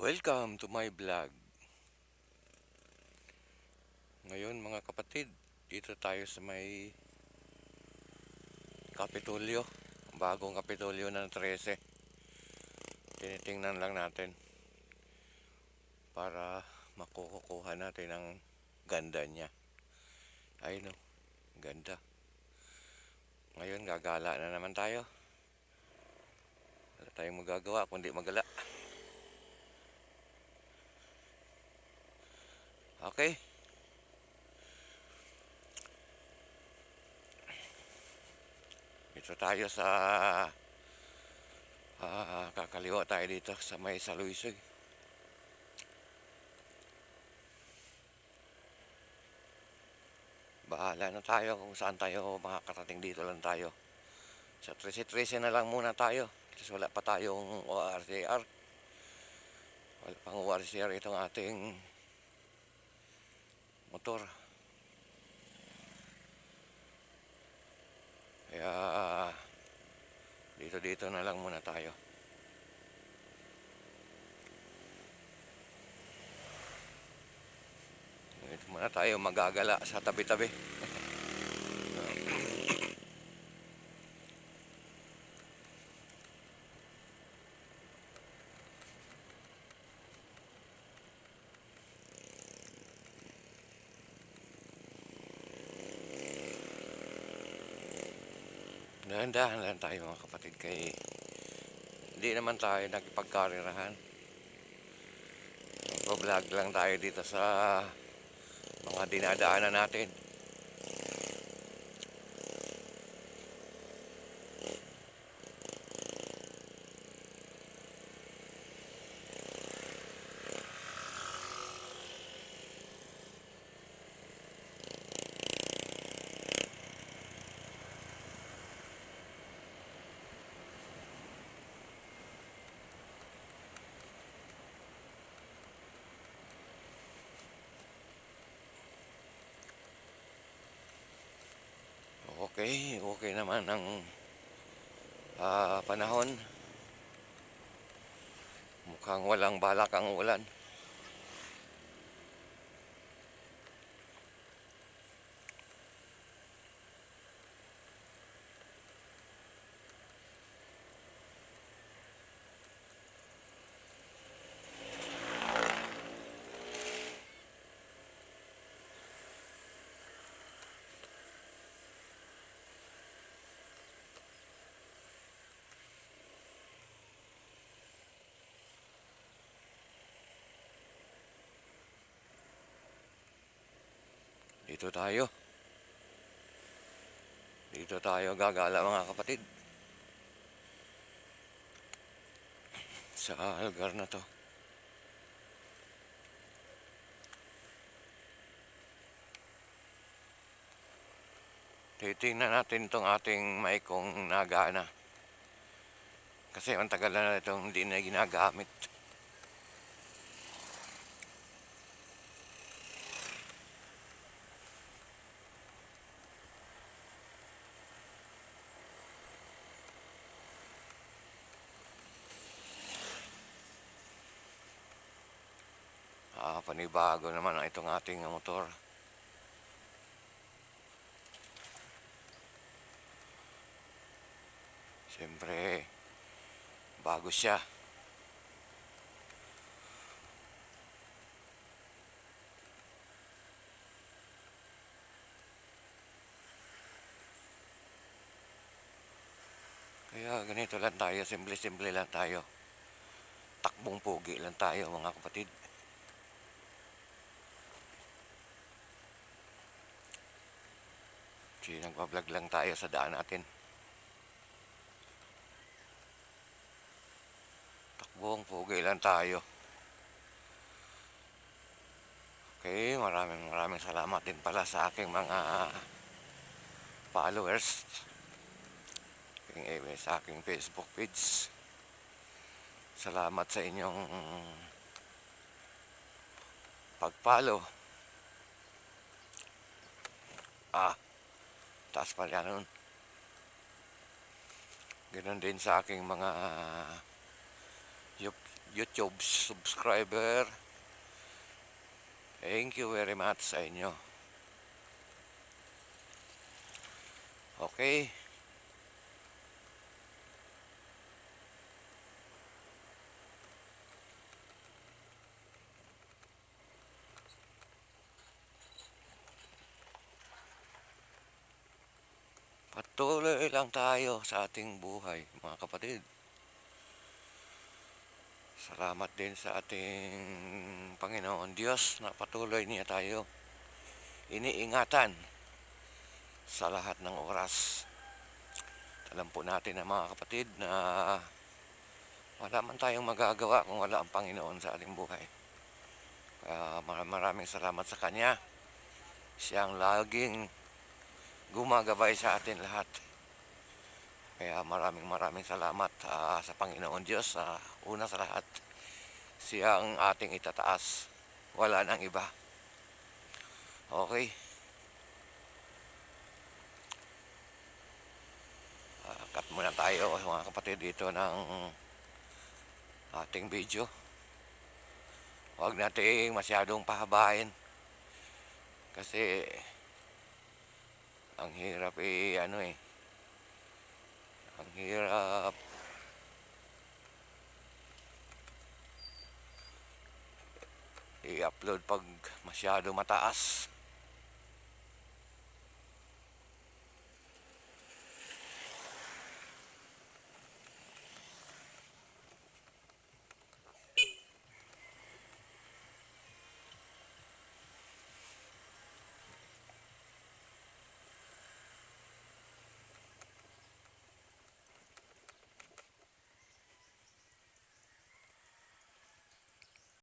Welcome to my vlog. Ngayon mga kapatid, dito tayo sa may Kapitolyo. Bagong Kapitolyo ng 13. Tinitingnan lang natin para makukuha natin ang ganda niya. Ayun o, ganda. Ngayon gagala na naman tayo. Wala tayong magagawa kundi magala. Okay. Dito tayo sa kakaliwa tayo dito sa may Saluysog. Bahala na tayo kung saan tayo makakarating, dito lang tayo. Sa 13 na lang muna tayo. Kasi wala pa tayong ORCR. Wala pang ORCR itong ating motor. Kaya dito na lang muna tayo. Dito muna tayo magagala sa tabi-tabi. Dahan-dahan lang tayo mga kapatid, kay hindi naman tayo nagpagkarirahan. Mag-vlog lang tayo dito sa mga dinadaanan natin. Okay naman ang panahon. Mukhang walang balak ang ulan. Dito tayo. Dito tayo gagala mga kapatid. Sa lugar na to. Titingnan natin itong ating maikong nagana. Kasi ang tagal na itong hindi na ginagamit. Panibago naman ang itong ating motor. Siyempre, bago siya. Kaya ganito lang tayo, simple-simple lang tayo. Takbong pogi lang tayo mga kapatid. Kasi nagpa-vlog lang tayo sa daan natin. Takbong pogi lang tayo. Okay, maraming salamat din pala sa aking mga followers. Sa aking Facebook page. Salamat sa inyong pag-follow. Taas pa rin nun. Ganon din sa aking mga YouTube subscriber. Thank you very much sa inyo. Okay. Patuloy lang tayo sa ating buhay, mga kapatid. Salamat din sa ating Panginoon Diyos na patuloy niya tayo iniingatan sa lahat ng oras. Alam po natin na mga kapatid na wala man tayong magagawa kung wala ang Panginoon sa ating buhay. Kaya maraming salamat sa Kanya. Siya ang laging gumagabay sa atin lahat. Kaya maraming salamat sa Panginoon Diyos. Una sa lahat, siya ang ating itataas. Wala nang iba. Okay. Cut muna tayo mga kapatid dito ng ating video. Huwag nating masyadong pahabain. Kasi ang hirap ang hirap i-upload pag masyado mataas.